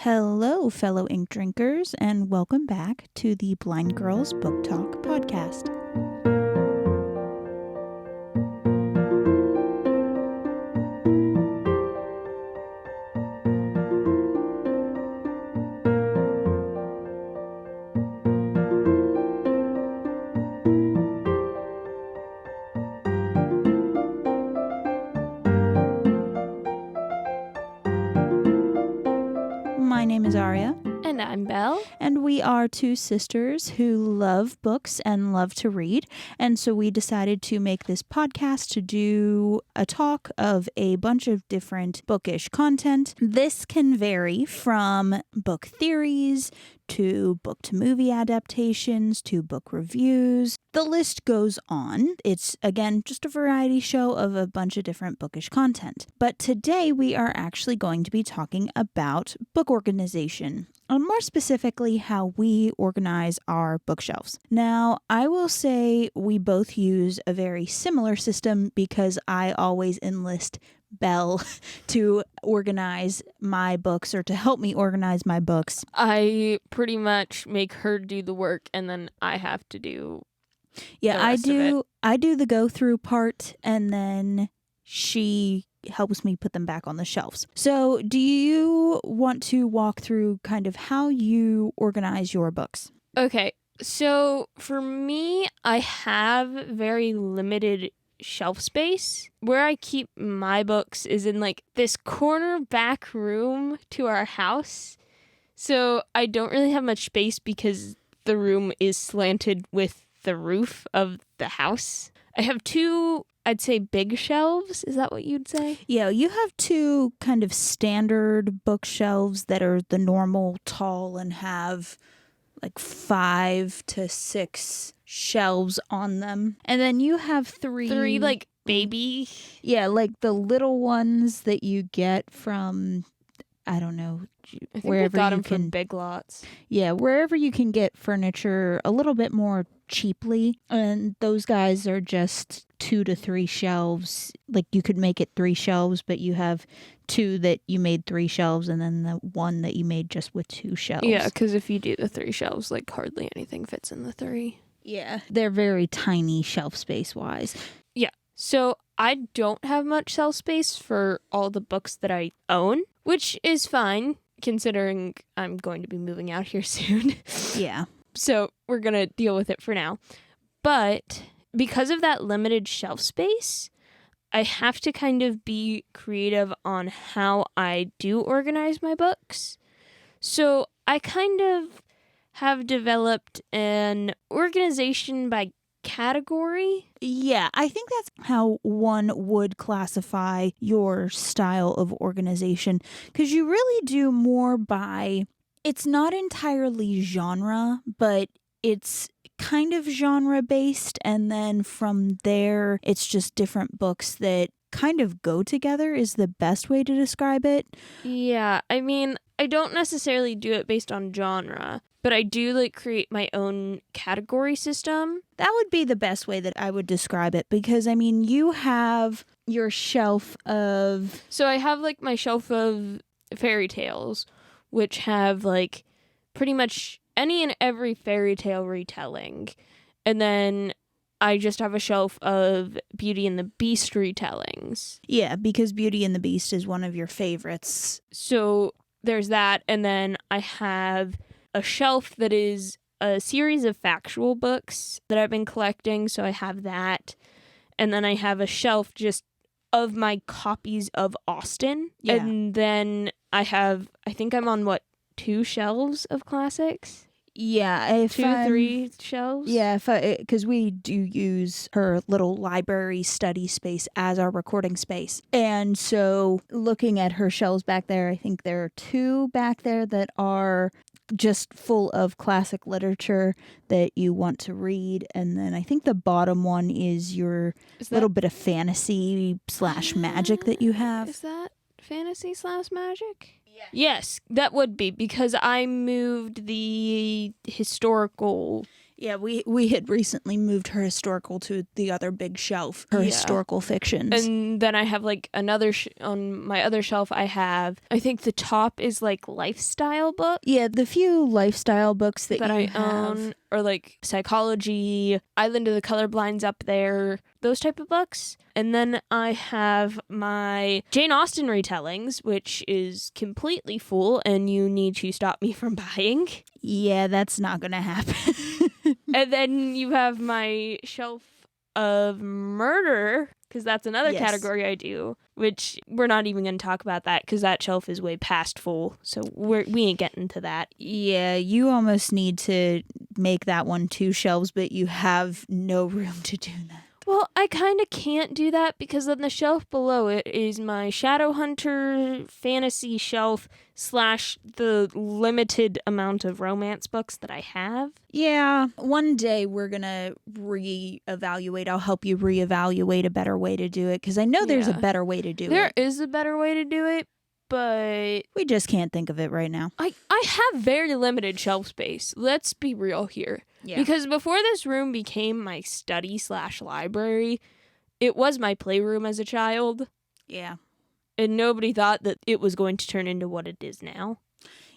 Hello, fellow ink drinkers, and welcome back to the Blind Girls Book Talk podcast. My name is Aria. And I'm Belle. And we are two sisters who love books and love to read. And so we decided to make this podcast to do a talk of a bunch of different bookish content. This can vary from book theories to book-to-movie adaptations to book reviews. The list goes on. It's, again, just a variety show of a bunch of different bookish content. But today we are actually going to be talking about book organization, and more specifically, how we organize our bookshelves. Now, I will say we both use a very similar system because I always enlist Belle to organize my books or to help me organize my books. I pretty much make her do the work and then I have to do I do the go through part and then she helps me put them back on the shelves. So do you want to walk through kind of how you organize your books? Okay, so for me, I have very limited shelf space. Where I keep my books is in like this corner back room to our house. So I don't really have much space because the room is slanted with the roof of the house. I have two, I'd say, big shelves. Is that what you'd say? Yeah, you have two kind of standard bookshelves that are the normal tall and have like 5 to 6 shelves on them. And then you have three like baby. Yeah, like the little ones that you get from, I don't know, I think wherever I got you them can, from Big Lots. Yeah, wherever you can get furniture a little bit more cheaply. And those guys are just 2 to 3 shelves. Like you could make it 3 shelves, but you have 2 that you made 3 shelves and then the one that you made just with 2 shelves. Yeah, because if you do the 3 shelves, like hardly anything fits in the 3. Yeah, they're very tiny shelf space wise. Yeah, so I don't have much shelf space for all the books that I own, which is fine considering I'm going to be moving out here soon. Yeah. So we're going to deal with it for now. But because of that limited shelf space, I have to kind of be creative on how I do organize my books. So I kind of have developed an organization by category. Yeah, I think that's how one would classify your style of organization, because you really do more by, it's not entirely genre, but it's kind of genre based, and then from there it's just different books that kind of go together is the best way to describe it. Yeah, I mean, I don't necessarily do it based on genre, but I do like create my own category system. That would be the best way that I would describe it, because I mean, you have your shelf of... So I have like my shelf of fairy tales, which have like pretty much any and every fairy tale retelling. And then I just have a shelf of Beauty and the Beast retellings. Yeah, because Beauty and the Beast is one of your favorites. So there's that. And then I have a shelf that is a series of factual books that I've been collecting. So I have that. And then I have a shelf just of my copies of Austen. Yeah. And then I think I'm on 2 shelves of classics? Yeah, 3 shelves? Yeah, because we do use her little library study space as our recording space. And so looking at her shelves back there, I think there are 2 back there that are just full of classic literature that you want to read. And then I think the bottom one is your little bit of fantasy / magic that you have. Is that fantasy / magic? Yes, that would be, because I moved the historical Yeah, we had recently moved her historical to the other big shelf, her historical fictions. And then I have like another, on my other shelf, I think the top is like lifestyle books. Yeah, the few lifestyle books that I have. own, or like psychology, Island of the Colorblind's up there, those type of books. And then I have my Jane Austen retellings, which is completely full, and you need to stop me from buying. Yeah, that's not going to happen. And then you have my shelf of murder, because that's another category I do, which we're not even going to talk about that because that shelf is way past full. So we ain't getting to that. Yeah, you almost need to make that one 2 shelves, but you have no room to do that. Well, I kind of can't do that because on the shelf below it is my Shadowhunter fantasy shelf / the limited amount of romance books that I have. Yeah, one day we're going to reevaluate. I'll help you reevaluate a better way to do it because I know there's a better way to do it. There is a better way to do it, but we just can't think of it right now. I have very limited shelf space. Let's be real here. Yeah. Because before this room became my study / library, it was my playroom as a child. Yeah. And nobody thought that it was going to turn into what it is now.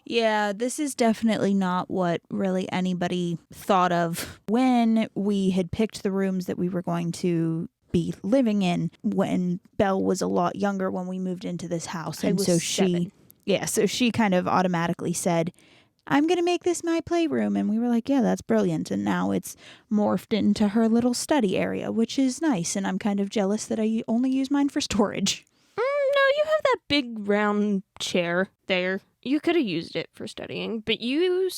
Yeah, this is definitely not what really anybody thought of when we had picked the rooms that we were going to be living in when Belle was a lot younger when we moved into this house. And so 7. So she kind of automatically said, I'm going to make this my playroom. And we were like, yeah, that's brilliant. And now it's morphed into her little study area, which is nice. And I'm kind of jealous that I only use mine for storage. No, you have that big round chair there. You could have used it for studying, but you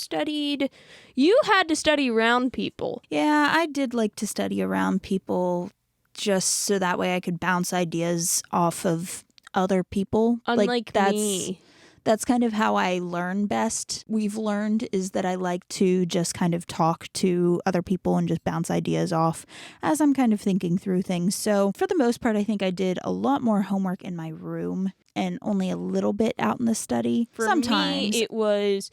had to study around people. Yeah, I did like to study around people just so that way I could bounce ideas off of other people. Unlike me. That's kind of how I learn best. We've learned is that I like to just kind of talk to other people and just bounce ideas off as I'm kind of thinking through things. So for the most part, I think I did a lot more homework in my room and only a little bit out in the study. Sometimes me, it was,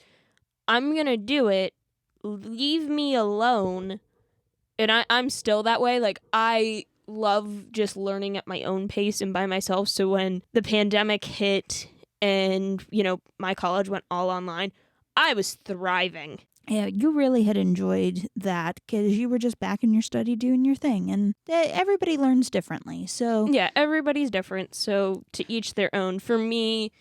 I'm going to do it. Leave me alone. And I'm still that way. Like, I love just learning at my own pace and by myself. So when the pandemic hit and, my college went all online, I was thriving. Yeah, you really had enjoyed that because you were just back in your study doing your thing. And everybody learns differently. So yeah, everybody's different. So to each their own. For me,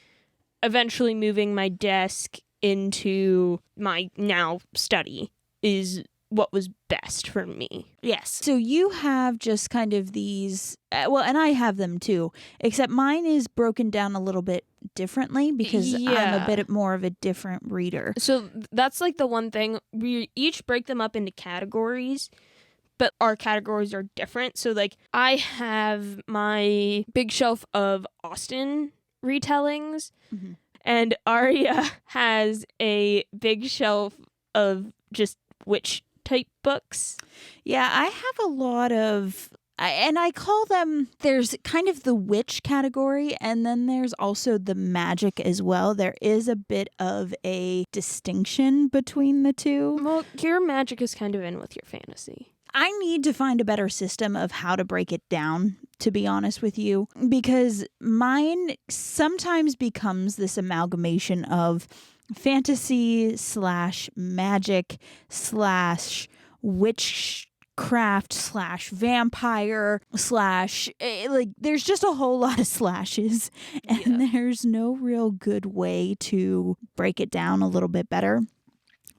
eventually moving my desk into my now study is what was best for me. Yes. So you have just kind of these, and I have them too, except mine is broken down a little bit differently because I'm a bit more of a different reader. So that's like the one thing. We each break them up into categories, but our categories are different. So like I have my big shelf of Austen retellings, and Aria has a big shelf of just witch type books. Yeah, I have a lot of, and I call them, there's kind of the witch category, and then there's also the magic as well. There is a bit of a distinction between the two. Well, your magic is kind of in with your fantasy. I need to find a better system of how to break it down, to be honest with you, because mine sometimes becomes this amalgamation of fantasy / magic / witchcraft / vampire / like there's just a whole lot of slashes and there's no real good way to break it down a little bit better.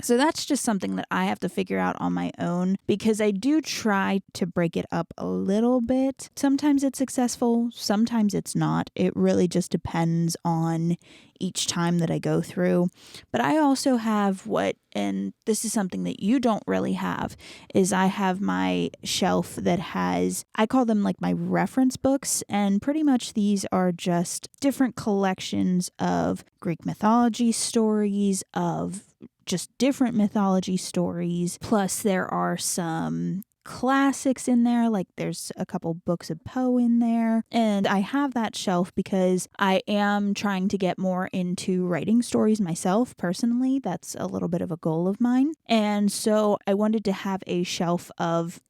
So that's just something that I have to figure out on my own because I do try to break it up a little bit. Sometimes it's successful, sometimes it's not. It really just depends on each time that I go through. But I also have and this is something that you don't really have, is I have my shelf that has, I call them like my reference books, and pretty much these are just different collections of Greek mythology stories, of just different mythology stories. Plus there are some classics in there. Like there's a couple books of Poe in there. And I have that shelf because I am trying to get more into writing stories myself personally. That's a little bit of a goal of mine. And so I wanted to have a shelf of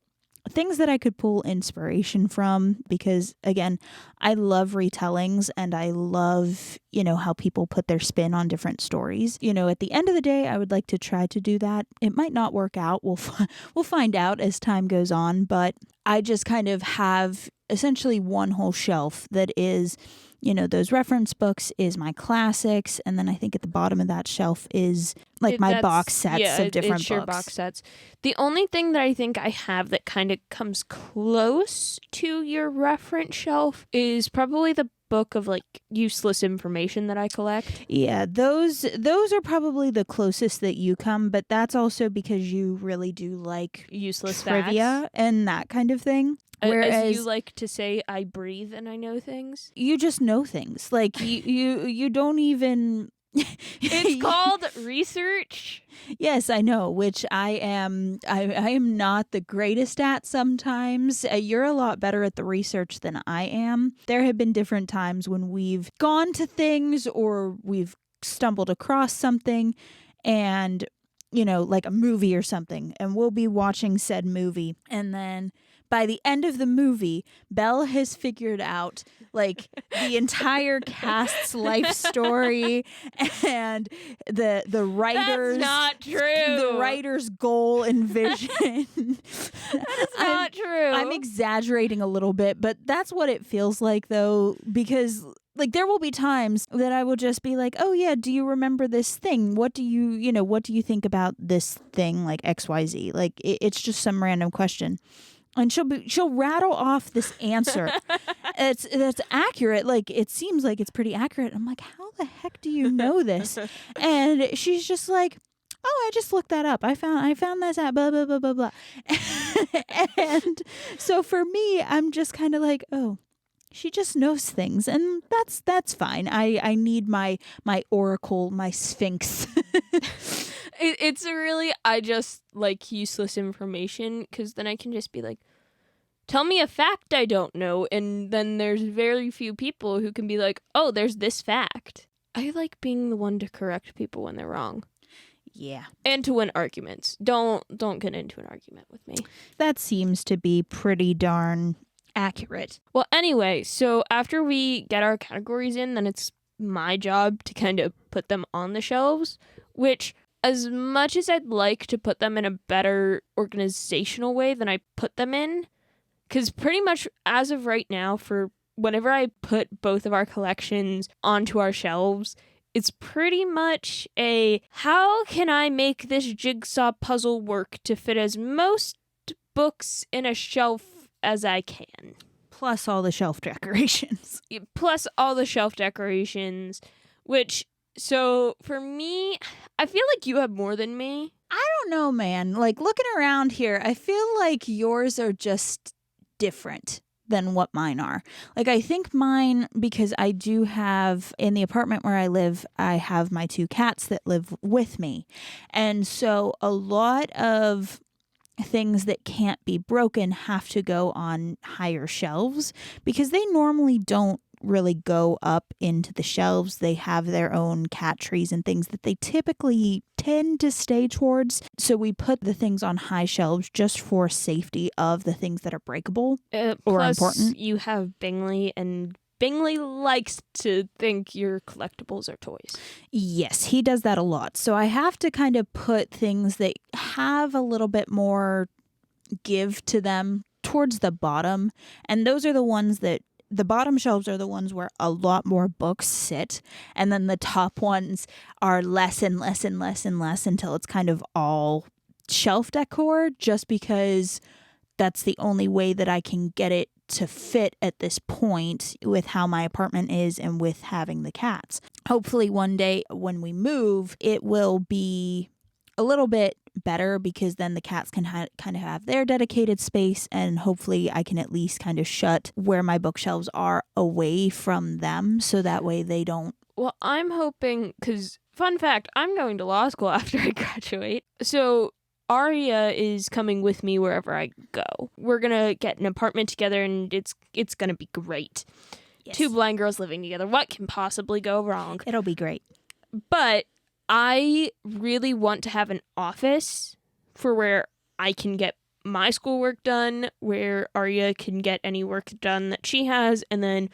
things that I could pull inspiration from because, again, I love retellings and I love, how people put their spin on different stories. At the end of the day, I would like to try to do that. It might not work out. We'll find out as time goes on, but I just kind of have essentially one whole shelf that is, those reference books is my classics. And then I think at the bottom of that shelf is like my box sets of different it's your books. box sets. The only thing that I think I have that kind of comes close to your reference shelf is probably the book of like useless information that I collect. Yeah, those are probably the closest that you come, but that's also because you really do like Useless trivia facts. and that kind of thing. Whereas as you like to say, I breathe and I know things. You just know things. Like you don't even. It's called research. Yes, I know, which I am not the greatest at sometimes. You're a lot better at the research than I am. There have been different times when we've gone to things or we've stumbled across something and, like a movie or something, and we'll be watching said movie. And then by the end of the movie, Belle has figured out like the entire cast's life story and the writer's That's not true. The writer's goal and vision. That's not true. I'm exaggerating a little bit, but that's what it feels like though, because like there will be times that I will just be like, "Oh yeah, do you remember this thing? What do you think about this thing like XYZ?" Like it's just some random question. And she'll rattle off this answer. That's accurate. Like it seems like it's pretty accurate. I'm like, how the heck do you know this? And she's just like, oh, I just looked that up. I found this at blah blah blah blah blah. And so for me, I'm just kind of like, oh, she just knows things, and that's fine. I need my oracle, my sphinx. It's really, I just like useless information because then I can just be like, tell me a fact I don't know. And then there's very few people who can be like, oh, there's this fact. I like being the one to correct people when they're wrong. Yeah. And to win arguments. Don't get into an argument with me. That seems to be pretty darn accurate. Well, anyway, so after we get our categories in, then it's my job to kind of put them on the shelves, which as much as I'd like to put them in a better organizational way than I put them in, because pretty much as of right now, for whenever I put both of our collections onto our shelves, it's pretty much a, how can I make this jigsaw puzzle work to fit as most books in a shelf as I can? Plus all the shelf decorations. Plus all the shelf decorations, which... So, for me, I feel like you have more than me. I don't know, man. Like, looking around here, I feel like yours are just different than what mine are. Like, I think mine, because I do have, in the apartment where I live, I have my 2 cats that live with me. And so, a lot of things that can't be broken have to go on higher shelves because they normally don't really go up into the shelves. They have their own cat trees and things that they typically tend to stay towards. So we put the things on high shelves just for safety of the things that are breakable or plus important. You have Bingley, and Bingley likes to think your collectibles are toys. Yes, he does that a lot. So I have to kind of put things that have a little bit more give to them towards the bottom. And those are the ones that the bottom shelves are the ones where a lot more books sit, and then the top ones are less and less and less and less until it's kind of all shelf decor, just because that's the only way that I can get it to fit at this point with how my apartment is and with having the cats. Hopefully one day when we move, it will be a little bit better because then the cats can kind of have their dedicated space, and hopefully I can at least kind of shut where my bookshelves are away from them so that way they don't. Well, I'm hoping, because fun fact, I'm going to law school after I graduate. So Arya is coming with me wherever I go. We're gonna get an apartment together, and it's gonna be great. Yes. 2 blind girls living together. What can possibly go wrong? It'll be great. But I really want to have an office for where I can get my schoolwork done, where Arya can get any work done that she has, and then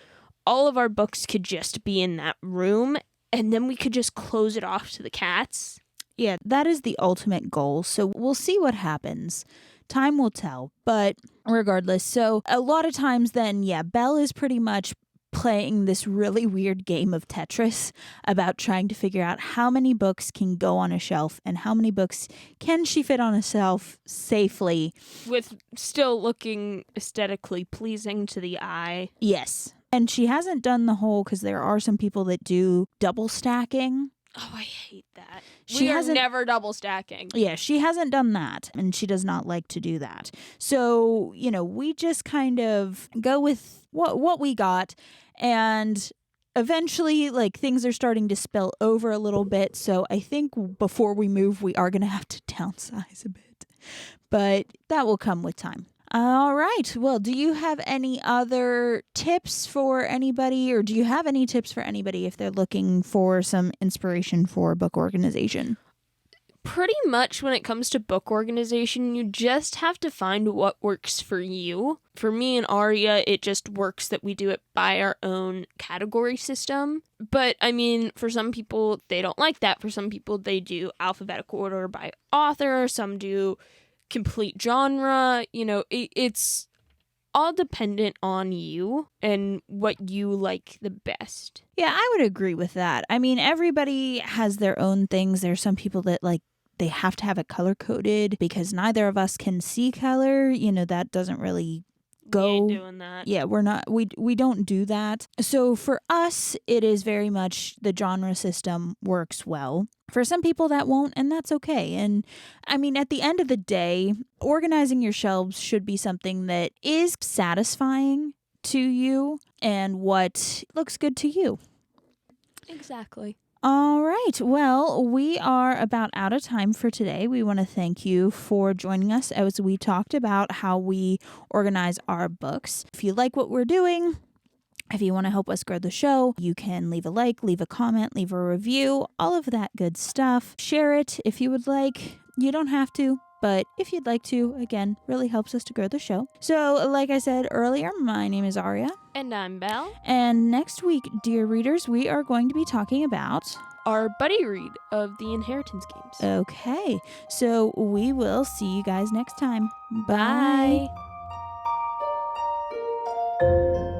all of our books could just be in that room, and then we could just close it off to the cats. Yeah, that is the ultimate goal. So we'll see what happens. Time will tell. But regardless, so a lot of times then, yeah, Belle is pretty much playing this really weird game of Tetris about trying to figure out how many books can go on a shelf and how many books can she fit on a shelf safely. With still looking aesthetically pleasing to the eye. Yes. And she hasn't done the whole, because there are some people that do double stacking. Oh, I hate that. She We are hasn't- never double stacking. Yeah, she hasn't done that, and she does not like to do that. So, we just kind of go with what we got, and eventually, things are starting to spill over a little bit, so I think before we move, we are going to have to downsize a bit. But that will come with time. All right. Well, do you have any other tips for anybody, or do you have any tips for anybody if they're looking for some inspiration for book organization? Pretty much when it comes to book organization, you just have to find what works for you. For me and Arya, it just works that we do it by our own category system. But, I mean, for some people, they don't like that. For some people, they do alphabetical order by author. Some do complete genre. It's all dependent on you and what you like the best. Yeah, I would agree with that. I mean, everybody has their own things. There's some people that they have to have it color coded because neither of us can see color. That doesn't really go. We ain't doing that. Yeah, we're not. We don't do that. So for us, it is very much the genre system works well. For some people that won't, and that's okay. And I mean, at the end of the day, organizing your shelves should be something that is satisfying to you and what looks good to you. Exactly. All right. Well, we are about out of time for today. We want to thank you for joining us as we talked about how we organize our books. If you like what we're doing, if you want to help us grow the show, you can leave a like, leave a comment, leave a review, all of that good stuff. Share it if you would like. You don't have to, but if you'd like to, again, really helps us to grow the show. So, like I said earlier, my name is Aria. And I'm Belle. And next week, dear readers, we are going to be talking about our buddy read of the Inheritance Games. Okay. So we will see you guys next time. Bye. Bye.